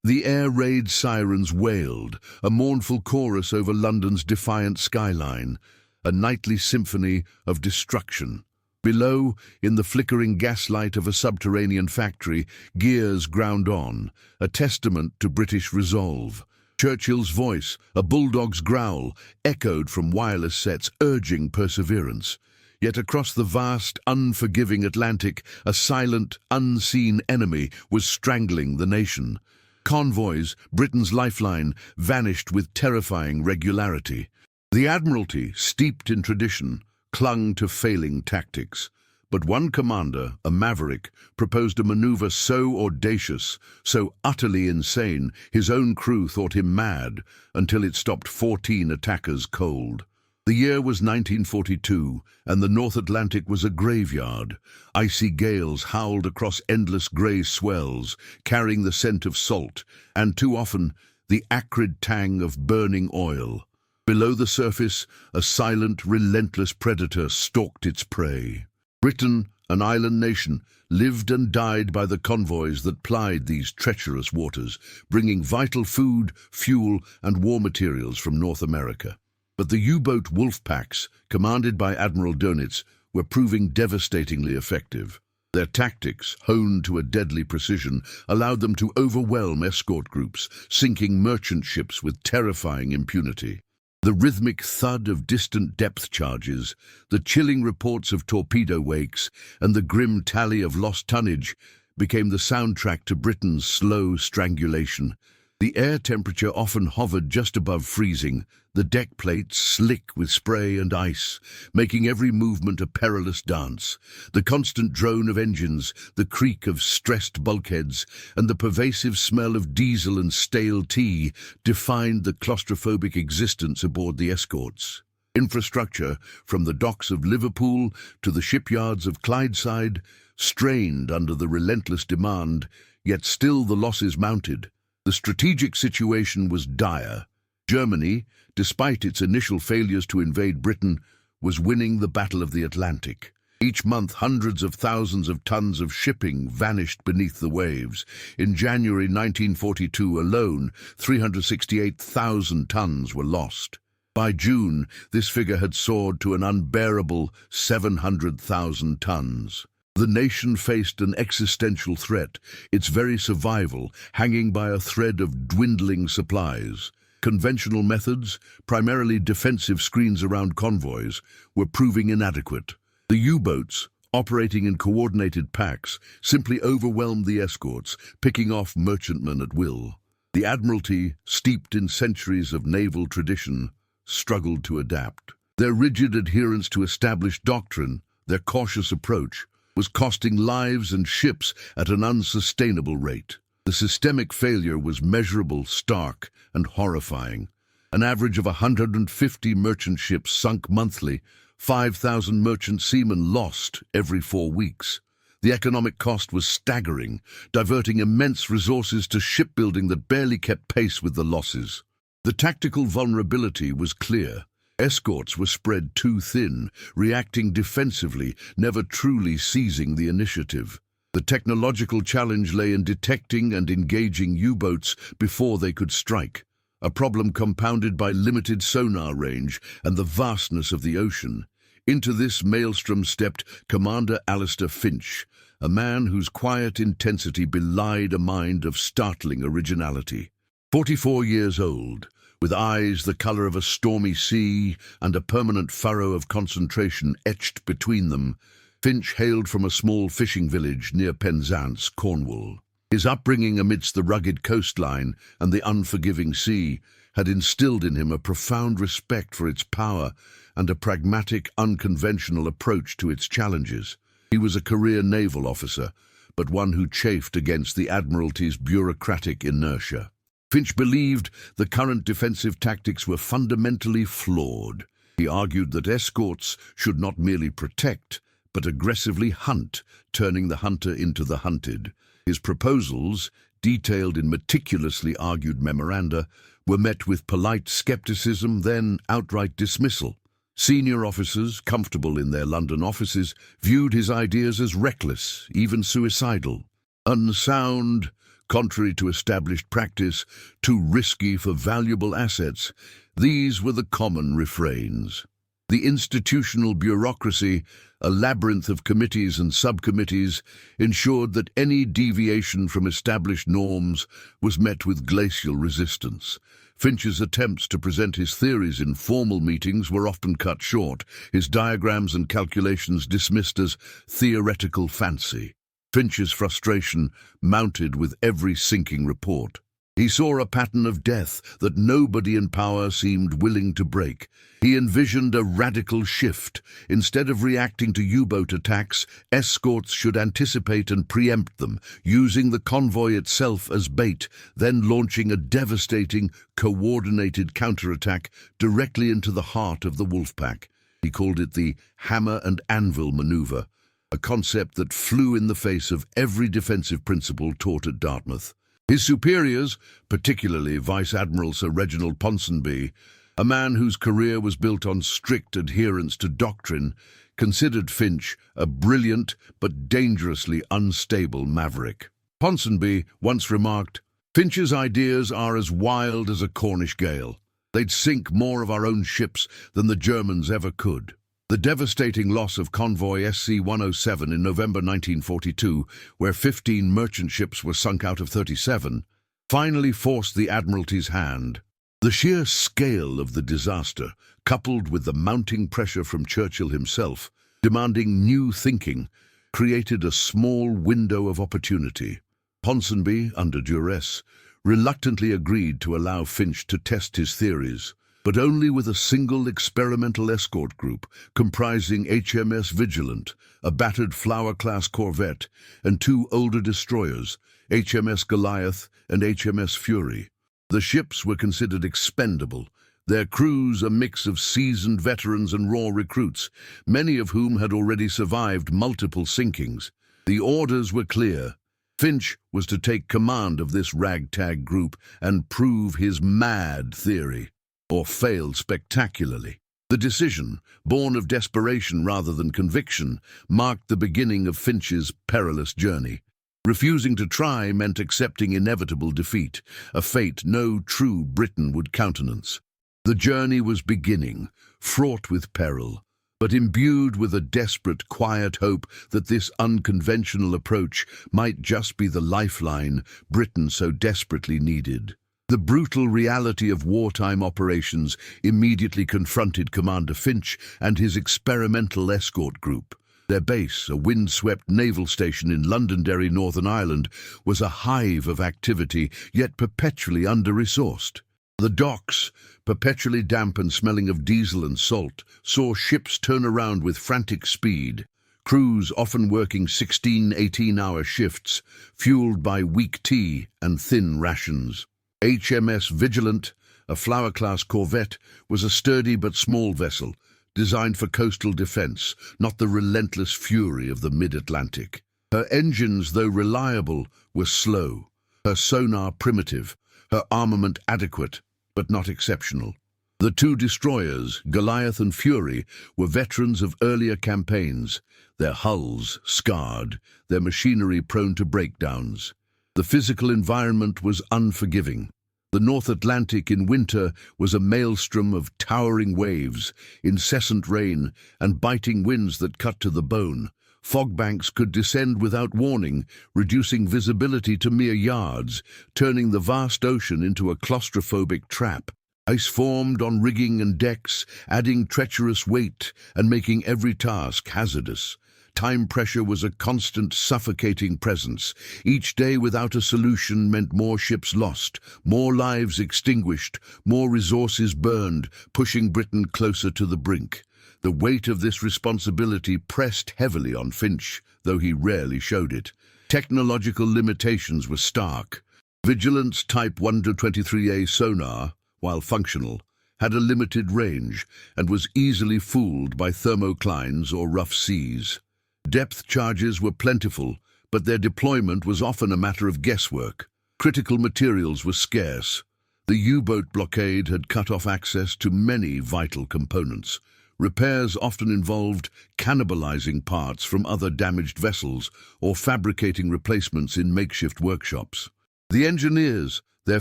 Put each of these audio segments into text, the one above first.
The air raid sirens wailed, a mournful chorus over London's defiant skyline, a nightly symphony of destruction. Below, in the flickering gaslight of a subterranean factory, gears ground on, a testament to British resolve. Churchill's voice, a bulldog's growl, echoed from wireless sets urging perseverance. Yet across the vast, unforgiving Atlantic, a silent, unseen enemy was strangling the nation. Convoys, Britain's lifeline, vanished with terrifying regularity. The Admiralty, steeped in tradition, clung to failing tactics. But one commander, a maverick, proposed a maneuver so audacious, so utterly insane, his own crew thought him mad, until it stopped 14 attackers cold. The year was 1942, and the North Atlantic was a graveyard. Icy gales howled across endless grey swells, carrying the scent of salt, and too often the acrid tang of burning oil. Below the surface, a silent, relentless predator stalked its prey. Britain, an island nation, lived and died by the convoys that plied these treacherous waters, bringing vital food, fuel, and war materials from North America. But the U-boat wolf packs, commanded by Admiral Dönitz, were proving devastatingly effective. Their tactics, honed to a deadly precision, allowed them to overwhelm escort groups, sinking merchant ships with terrifying impunity. The rhythmic thud of distant depth charges, the chilling reports of torpedo wakes, and the grim tally of lost tonnage became the soundtrack to Britain's slow strangulation. The air temperature often hovered just above freezing, the deck plates slick with spray and ice, making every movement a perilous dance. The constant drone of engines, the creak of stressed bulkheads, and the pervasive smell of diesel and stale tea defined the claustrophobic existence aboard the escorts. Infrastructure, from the docks of Liverpool to the shipyards of Clydeside, strained under the relentless demand, yet still the losses mounted. The strategic situation was dire. Germany, despite its initial failures to invade Britain, was winning the Battle of the Atlantic. Each month, hundreds of thousands of tons of shipping vanished beneath the waves. In January 1942 alone, 368,000 tons were lost. By June, this figure had soared to an unbearable 700,000 tons. The nation faced an existential threat, its very survival hanging by a thread of dwindling supplies. Conventional methods, primarily defensive screens around convoys, were proving inadequate. The U-boats, operating in coordinated packs, simply overwhelmed the escorts, picking off merchantmen at will. The Admiralty, steeped in centuries of naval tradition, struggled to adapt. Their rigid adherence to established doctrine, their cautious approach, was costing lives and ships at an unsustainable rate. The systemic failure was measurable, stark, and horrifying. An average of 150 merchant ships sunk monthly, 5,000 merchant seamen lost every 4 weeks. The economic cost was staggering, diverting immense resources to shipbuilding that barely kept pace with the losses. The tactical vulnerability was clear. Escorts were spread too thin, reacting defensively, never truly seizing the initiative. The technological challenge lay in detecting and engaging U-boats before they could strike, a problem compounded by limited sonar range and the vastness of the ocean. Into this maelstrom stepped Commander Alistair Finch, a man whose quiet intensity belied a mind of startling originality. 44 years old, with eyes the colour of a stormy sea and a permanent furrow of concentration etched between them, Finch hailed from a small fishing village near Penzance, Cornwall. His upbringing amidst the rugged coastline and the unforgiving sea had instilled in him a profound respect for its power and a pragmatic, unconventional approach to its challenges. He was a career naval officer, but one who chafed against the Admiralty's bureaucratic inertia. Finch believed the current defensive tactics were fundamentally flawed. He argued that escorts should not merely protect, but aggressively hunt, turning the hunter into the hunted. His proposals, detailed in meticulously argued memoranda, were met with polite skepticism, then outright dismissal. Senior officers, comfortable in their London offices, viewed his ideas as reckless, even suicidal. Unsound, contrary to established practice, too risky for valuable assets. These were the common refrains. The institutional bureaucracy, a labyrinth of committees and subcommittees, ensured that any deviation from established norms was met with glacial resistance. Finch's attempts to present his theories in formal meetings were often cut short, his diagrams and calculations dismissed as theoretical fancy. Finch's frustration mounted with every sinking report. He saw a pattern of death that nobody in power seemed willing to break. He envisioned a radical shift. Instead of reacting to U-boat attacks, escorts should anticipate and preempt them, using the convoy itself as bait, then launching a devastating, coordinated counterattack directly into the heart of the Wolfpack. He called it the hammer and anvil maneuver, a concept that flew in the face of every defensive principle taught at Dartmouth. His superiors, particularly Vice Admiral Sir Reginald Ponsonby, a man whose career was built on strict adherence to doctrine, considered Finch a brilliant but dangerously unstable maverick. Ponsonby once remarked, "Finch's ideas are as wild as a Cornish gale. They'd sink more of our own ships than the Germans ever could." The devastating loss of convoy SC-107 in November 1942, where 15 merchant ships were sunk out of 37, finally forced the Admiralty's hand. The sheer scale of the disaster, coupled with the mounting pressure from Churchill himself, demanding new thinking, created a small window of opportunity. Ponsonby, under duress, reluctantly agreed to allow Finch to test his theories, but only with a single experimental escort group comprising HMS Vigilant, a battered Flower-class corvette, and 2 older destroyers, HMS Goliath and HMS Fury. The ships were considered expendable, their crews a mix of seasoned veterans and raw recruits, many of whom had already survived multiple sinkings. The orders were clear. Finch was to take command of this ragtag group and prove his mad theory, or failed spectacularly. The decision, born of desperation rather than conviction, marked the beginning of Finch's perilous journey. Refusing to try meant accepting inevitable defeat, a fate no true Briton would countenance. The journey was beginning, fraught with peril, but imbued with a desperate, quiet hope that this unconventional approach might just be the lifeline Britain so desperately needed. The brutal reality of wartime operations immediately confronted Commander Finch and his experimental escort group. Their base, a windswept naval station in Londonderry, Northern Ireland, was a hive of activity, yet perpetually under-resourced. The docks, perpetually damp and smelling of diesel and salt, saw ships turn around with frantic speed, crews often working 16, 18-hour shifts, fueled by weak tea and thin rations. HMS Vigilant, a Flower-class corvette, was a sturdy but small vessel, designed for coastal defense, not the relentless fury of the mid-Atlantic. Her engines, though reliable, were slow, her sonar primitive, her armament adequate, but not exceptional. The 2 destroyers, Goliath and Fury, were veterans of earlier campaigns, their hulls scarred, their machinery prone to breakdowns. The physical environment was unforgiving. The North Atlantic in winter was a maelstrom of towering waves, incessant rain, and biting winds that cut to the bone. Fog banks could descend without warning, reducing visibility to mere yards, turning the vast ocean into a claustrophobic trap. Ice formed on rigging and decks, adding treacherous weight and making every task hazardous. Time pressure was a constant, suffocating presence. Each day without a solution meant more ships lost, more lives extinguished, more resources burned, pushing Britain closer to the brink. The weight of this responsibility pressed heavily on Finch, though he rarely showed it. Technological limitations were stark. Vigilant's Type 1-23A sonar, while functional, had a limited range and was easily fooled by thermoclines or rough seas. Depth charges were plentiful, but their deployment was often a matter of guesswork. Critical materials were scarce. The U-boat blockade had cut off access to many vital components. Repairs often involved cannibalizing parts from other damaged vessels or fabricating replacements in makeshift workshops. The engineers, their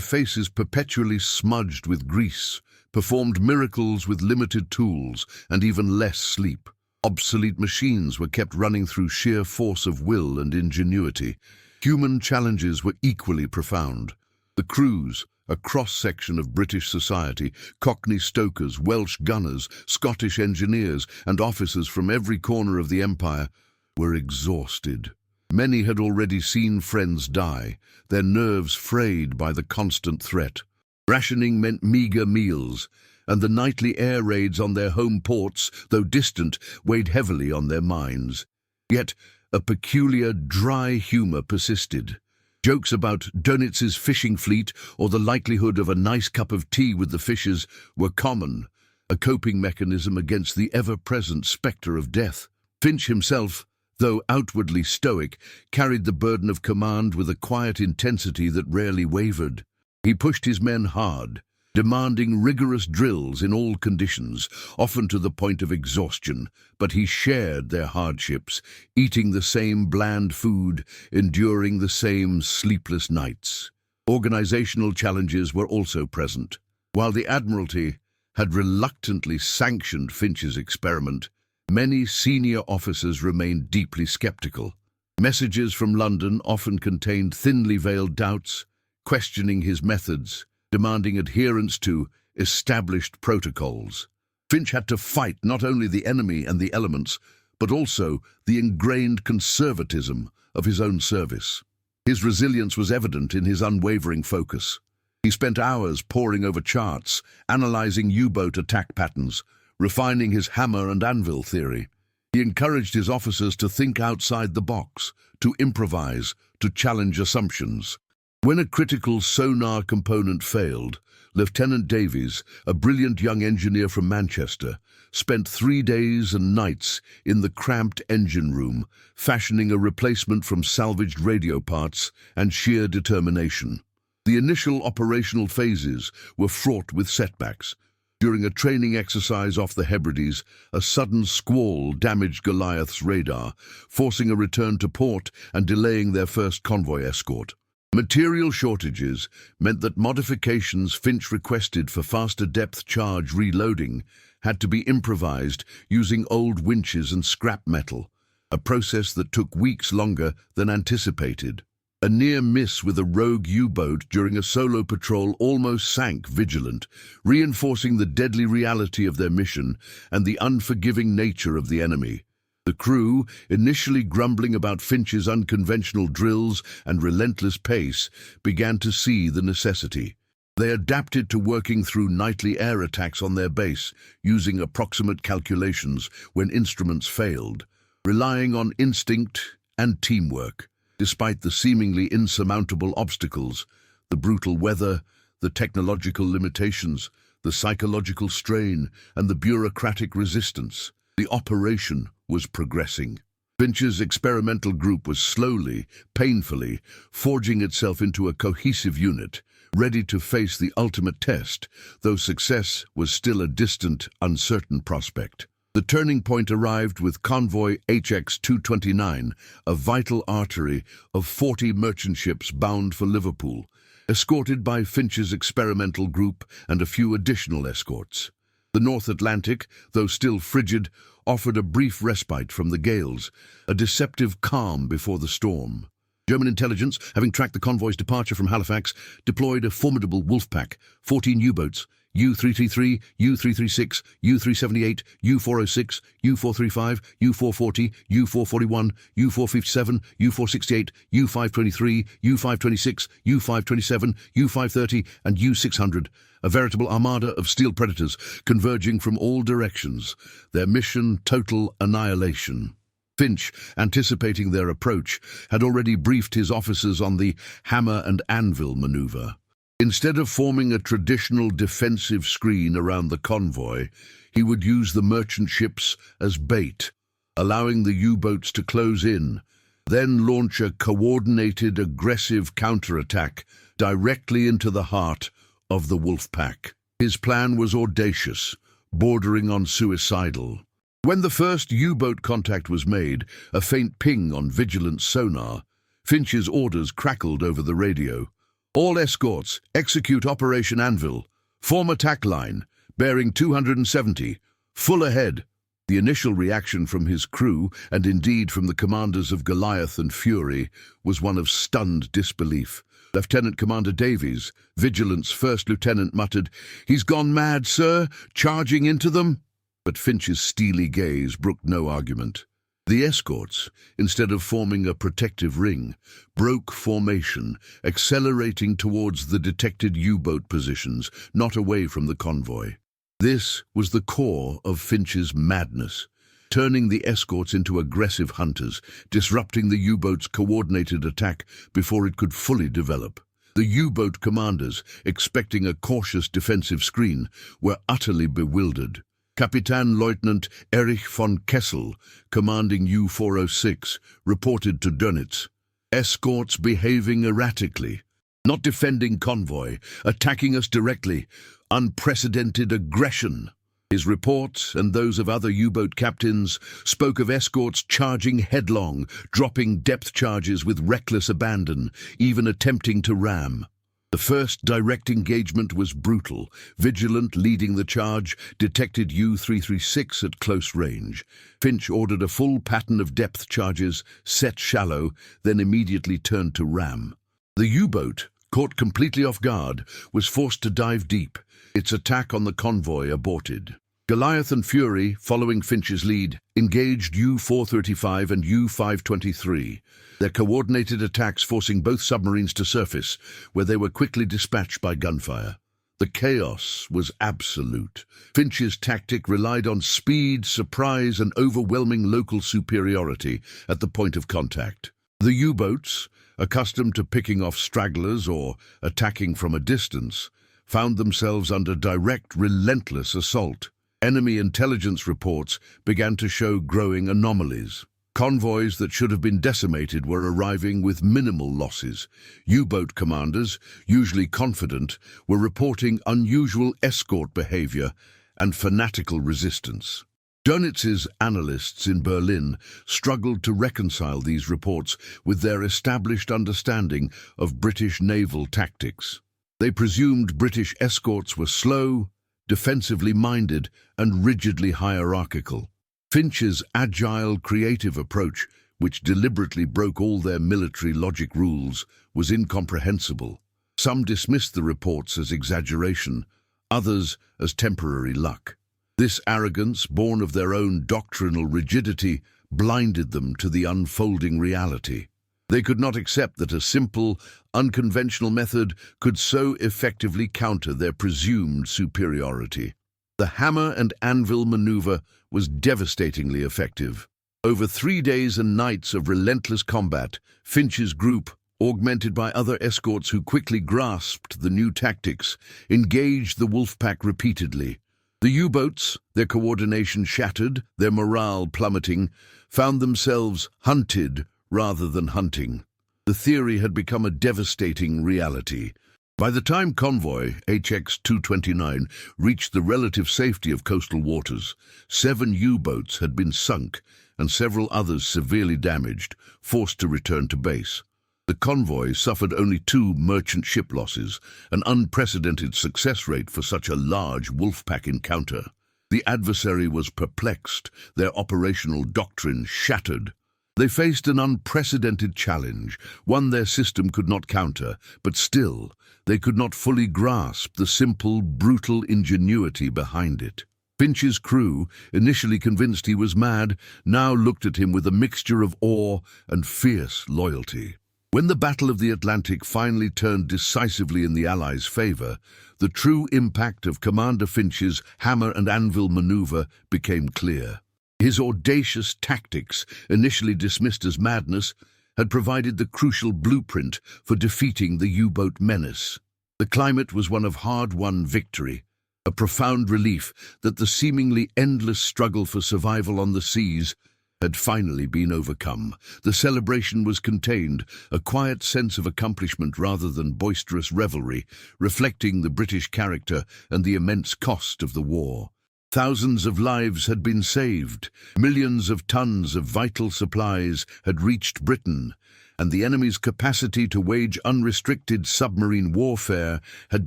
faces perpetually smudged with grease, performed miracles with limited tools and even less sleep. Obsolete machines were kept running through sheer force of will and ingenuity. Human challenges were equally profound. The crews, a cross-section of British society, Cockney stokers, Welsh gunners, Scottish engineers, and officers from every corner of the empire, were exhausted. Many had already seen friends die, their nerves frayed by the constant threat. Rationing meant meagre meals, and the nightly air raids on their home ports, though distant, weighed heavily on their minds. Yet a peculiar, dry humour persisted. Jokes about Dönitz's fishing fleet or the likelihood of a nice cup of tea with the fishers were common, a coping mechanism against the ever-present spectre of death. Finch himself, though outwardly stoic, carried the burden of command with a quiet intensity that rarely wavered. He pushed his men hard, demanding rigorous drills in all conditions, often to the point of exhaustion, but he shared their hardships, eating the same bland food, enduring the same sleepless nights. Organizational challenges were also present. While the Admiralty had reluctantly sanctioned Finch's experiment, many senior officers remained deeply skeptical. Messages from London often contained thinly veiled doubts, questioning his methods, demanding adherence to established protocols. Finch had to fight not only the enemy and the elements, but also the ingrained conservatism of his own service. His resilience was evident in his unwavering focus. He spent hours poring over charts, analyzing U-boat attack patterns, refining his hammer and anvil theory. He encouraged his officers to think outside the box, to improvise, to challenge assumptions. When a critical sonar component failed, Lieutenant Davies, a brilliant young engineer from Manchester, spent 3 days and nights in the cramped engine room, fashioning a replacement from salvaged radio parts and sheer determination. The initial operational phases were fraught with setbacks. During a training exercise off the Hebrides, a sudden squall damaged Goliath's radar, forcing a return to port and delaying their first convoy escort. Material shortages meant that modifications Finch requested for faster depth charge reloading had to be improvised using old winches and scrap metal, a process that took weeks longer than anticipated. A near miss with a rogue U-boat during a solo patrol almost sank Vigilant, reinforcing the deadly reality of their mission and the unforgiving nature of the enemy. The crew, initially grumbling about Finch's unconventional drills and relentless pace, began to see the necessity. They adapted to working through nightly air attacks on their base, using approximate calculations when instruments failed, relying on instinct and teamwork. Despite the seemingly insurmountable obstacles, the brutal weather, the technological limitations, the psychological strain, and the bureaucratic resistance, the operation was progressing. Finch's experimental group was slowly, painfully, forging itself into a cohesive unit, ready to face the ultimate test, though success was still a distant, uncertain prospect. The turning point arrived with convoy HX-229, a vital artery of 40 merchant ships bound for Liverpool, escorted by Finch's experimental group and a few additional escorts. The North Atlantic, though still frigid, offered a brief respite from the gales, a deceptive calm before the storm. German intelligence, having tracked the convoy's departure from Halifax, deployed a formidable wolf pack, 14 U-boats, U-333, U-336, U-378, U-406, U-435, U-440, U-441, U-457, U-468, U-523, U-526, U-527, U-530, and U-600, a veritable armada of steel predators converging from all directions, their mission total annihilation. Finch, anticipating their approach, had already briefed his officers on the hammer and anvil maneuver. Instead of forming a traditional defensive screen around the convoy, he would use the merchant ships as bait, allowing the U-boats to close in, then launch a coordinated, aggressive counterattack directly into the heart of the wolf pack. His plan was audacious, bordering on suicidal. When the first U-boat contact was made, a faint ping on Vigilant's sonar, Finch's orders crackled over the radio. All escorts, execute Operation Anvil. Form attack line, bearing 270, full ahead. The initial reaction from his crew, and indeed from the commanders of Goliath and Fury, was one of stunned disbelief. Lieutenant Commander Davies, Vigilant's first lieutenant, muttered, "He's gone mad, sir, charging into them." But Finch's steely gaze brooked no argument. The escorts, instead of forming a protective ring, broke formation, accelerating towards the detected U-boat positions, not away from the convoy. This was the core of Finch's madness, turning the escorts into aggressive hunters, disrupting the U-boat's coordinated attack before it could fully develop. The U-boat commanders, expecting a cautious defensive screen, were utterly bewildered. Kapitan Lieutenant Erich von Kessel, commanding U-406, reported to Dönitz, "Escorts behaving erratically, not defending convoy, attacking us directly, unprecedented aggression." His reports, and those of other U-boat captains, spoke of escorts charging headlong, dropping depth charges with reckless abandon, even attempting to ram. The first direct engagement was brutal. Vigilant, leading the charge, detected U-336 at close range. Finch ordered a full pattern of depth charges, set shallow, then immediately turned to ram. The U-boat, caught completely off guard, was forced to dive deep. Its attack on the convoy aborted. Goliath and Fury, following Finch's lead, engaged U-435 and U-523, their coordinated attacks forcing both submarines to surface, where they were quickly dispatched by gunfire. The chaos was absolute. Finch's tactic relied on speed, surprise, and overwhelming local superiority at the point of contact. The U-boats, accustomed to picking off stragglers or attacking from a distance, found themselves under direct, relentless assault. Enemy intelligence reports began to show growing anomalies. Convoys that should have been decimated were arriving with minimal losses. U-boat commanders, usually confident, were reporting unusual escort behavior and fanatical resistance. Dönitz's analysts in Berlin struggled to reconcile these reports with their established understanding of British naval tactics. They presumed British escorts were slow, defensively minded, and rigidly hierarchical. Finch's agile, creative approach, which deliberately broke all their military logic rules, was incomprehensible. Some dismissed the reports as exaggeration, others as temporary luck. This arrogance, born of their own doctrinal rigidity, blinded them to the unfolding reality. They could not accept that a simple, unconventional method could so effectively counter their presumed superiority. The hammer and anvil maneuver was devastatingly effective. Over 3 days and nights of relentless combat, Finch's group, augmented by other escorts who quickly grasped the new tactics, engaged the Wolfpack repeatedly. The U-boats, their coordination shattered, their morale plummeting, found themselves hunted rather than hunting. The theory had become a devastating reality. By the time convoy HX-229 reached the relative safety of coastal waters, 7 U-boats had been sunk and several others severely damaged, forced to return to base. The convoy suffered only 2 merchant ship losses, an unprecedented success rate for such a large Wolfpack encounter. The adversary was perplexed, their operational doctrine shattered. They faced an unprecedented challenge, one their system could not counter, but still, they could not fully grasp the simple, brutal ingenuity behind it. Finch's crew, initially convinced he was mad, now looked at him with a mixture of awe and fierce loyalty. When the Battle of the Atlantic finally turned decisively in the Allies' favor, the true impact of Commander Finch's hammer and anvil maneuver became clear. His audacious tactics, initially dismissed as madness, had provided the crucial blueprint for defeating the U-boat menace. The climate was one of hard-won victory, a profound relief that the seemingly endless struggle for survival on the seas had finally been overcome. The celebration was contained, a quiet sense of accomplishment rather than boisterous revelry, reflecting the British character and the immense cost of the war. Thousands of lives had been saved, millions of tons of vital supplies had reached Britain, and the enemy's capacity to wage unrestricted submarine warfare had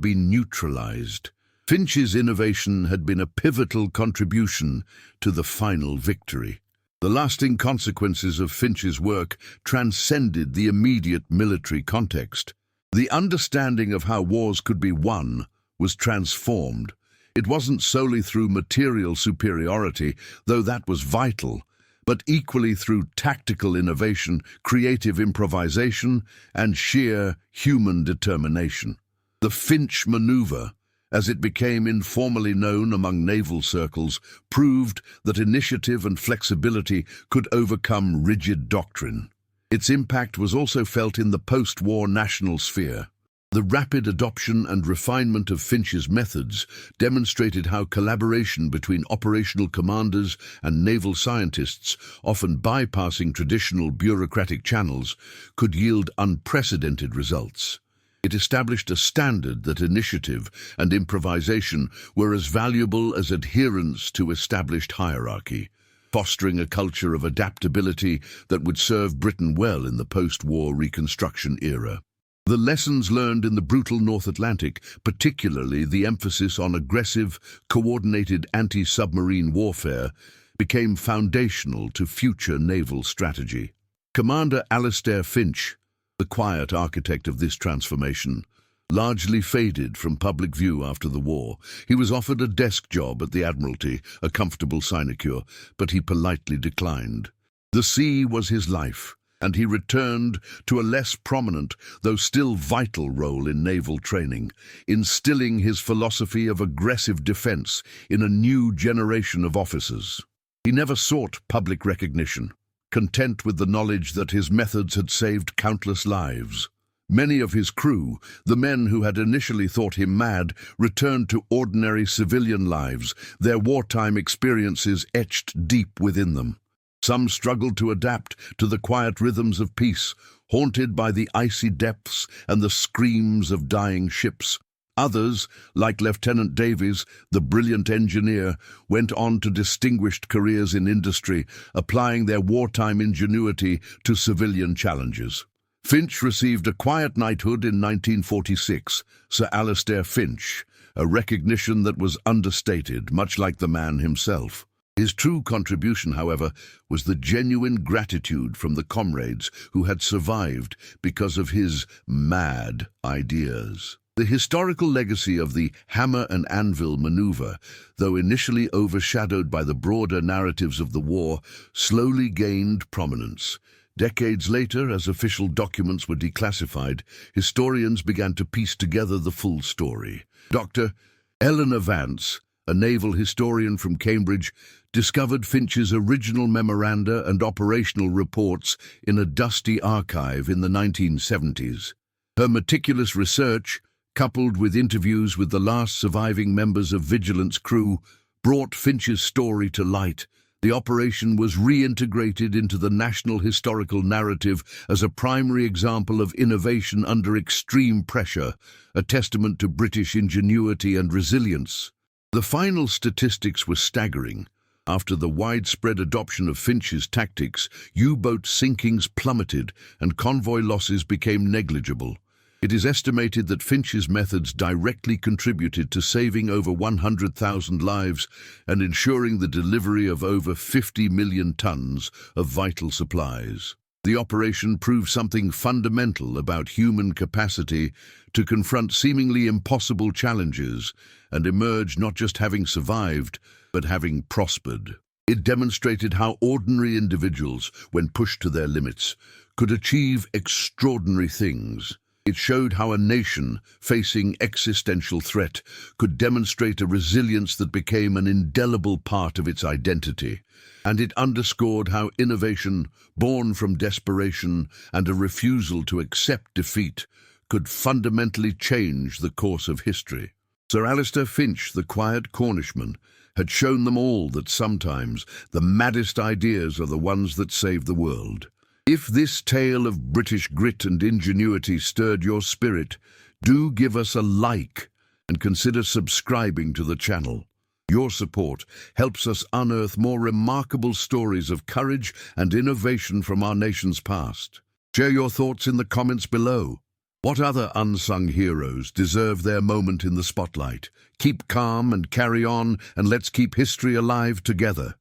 been neutralized. Finch's innovation had been a pivotal contribution to the final victory. The lasting consequences of Finch's work transcended the immediate military context. The understanding of how wars could be won was transformed. It wasn't solely through material superiority, though that was vital, but equally through tactical innovation, creative improvisation, and sheer human determination. The Finch Maneuver, as it became informally known among naval circles, proved that initiative and flexibility could overcome rigid doctrine. Its impact was also felt in the post-war national sphere. The rapid adoption and refinement of Finch's methods demonstrated how collaboration between operational commanders and naval scientists, often bypassing traditional bureaucratic channels, could yield unprecedented results. It established a standard that initiative and improvisation were as valuable as adherence to established hierarchy, fostering a culture of adaptability that would serve Britain well in the post-war Reconstruction era. The lessons learned in the brutal North Atlantic, particularly the emphasis on aggressive, coordinated anti-submarine warfare, became foundational to future naval strategy. Commander Alastair Finch, the quiet architect of this transformation, largely faded from public view after the war. He was offered a desk job at the Admiralty, a comfortable sinecure, but he politely declined. The sea was his life, and he returned to a less prominent, though still vital role in naval training, instilling his philosophy of aggressive defense in a new generation of officers. He never sought public recognition, content with the knowledge that his methods had saved countless lives. Many of his crew, the men who had initially thought him mad, returned to ordinary civilian lives, their wartime experiences etched deep within them. Some struggled to adapt to the quiet rhythms of peace, haunted by the icy depths and the screams of dying ships. Others, like Lieutenant Davies, the brilliant engineer, went on to distinguished careers in industry, applying their wartime ingenuity to civilian challenges. Finch received a quiet knighthood in 1946, Sir Alastair Finch, a recognition that was understated, much like the man himself. His true contribution, however, was the genuine gratitude from the comrades who had survived because of his mad ideas. The historical legacy of the hammer and anvil maneuver, though initially overshadowed by the broader narratives of the war, slowly gained prominence. Decades later, as official documents were declassified, historians began to piece together the full story. Dr. Eleanor Vance, a naval historian from Cambridge, discovered Finch's original memoranda and operational reports in a dusty archive in the 1970s. Her meticulous research, coupled with interviews with the last surviving members of Vigilant's crew, brought Finch's story to light. The operation was reintegrated into the national historical narrative as a primary example of innovation under extreme pressure, a testament to British ingenuity and resilience. The final statistics were staggering. After the widespread adoption of Finch's tactics, U-boat sinkings plummeted and convoy losses became negligible. It is estimated that Finch's methods directly contributed to saving over 100,000 lives and ensuring the delivery of over 50 million tons of vital supplies. The operation proved something fundamental about human capacity to confront seemingly impossible challenges and emerge not just having survived, but having prospered. It demonstrated how ordinary individuals, when pushed to their limits, could achieve extraordinary things. It showed how a nation facing existential threat could demonstrate a resilience that became an indelible part of its identity. And it underscored how innovation, born from desperation and a refusal to accept defeat, could fundamentally change the course of history. Sir Alastair Finch, the quiet Cornishman, had shown them all that sometimes the maddest ideas are the ones that save the world. If this tale of British grit and ingenuity stirred your spirit, do give us a like and consider subscribing to the channel. Your support helps us unearth more remarkable stories of courage and innovation from our nation's past. Share your thoughts in the comments below. What other unsung heroes deserve their moment in the spotlight? Keep calm and carry on, and let's keep history alive together.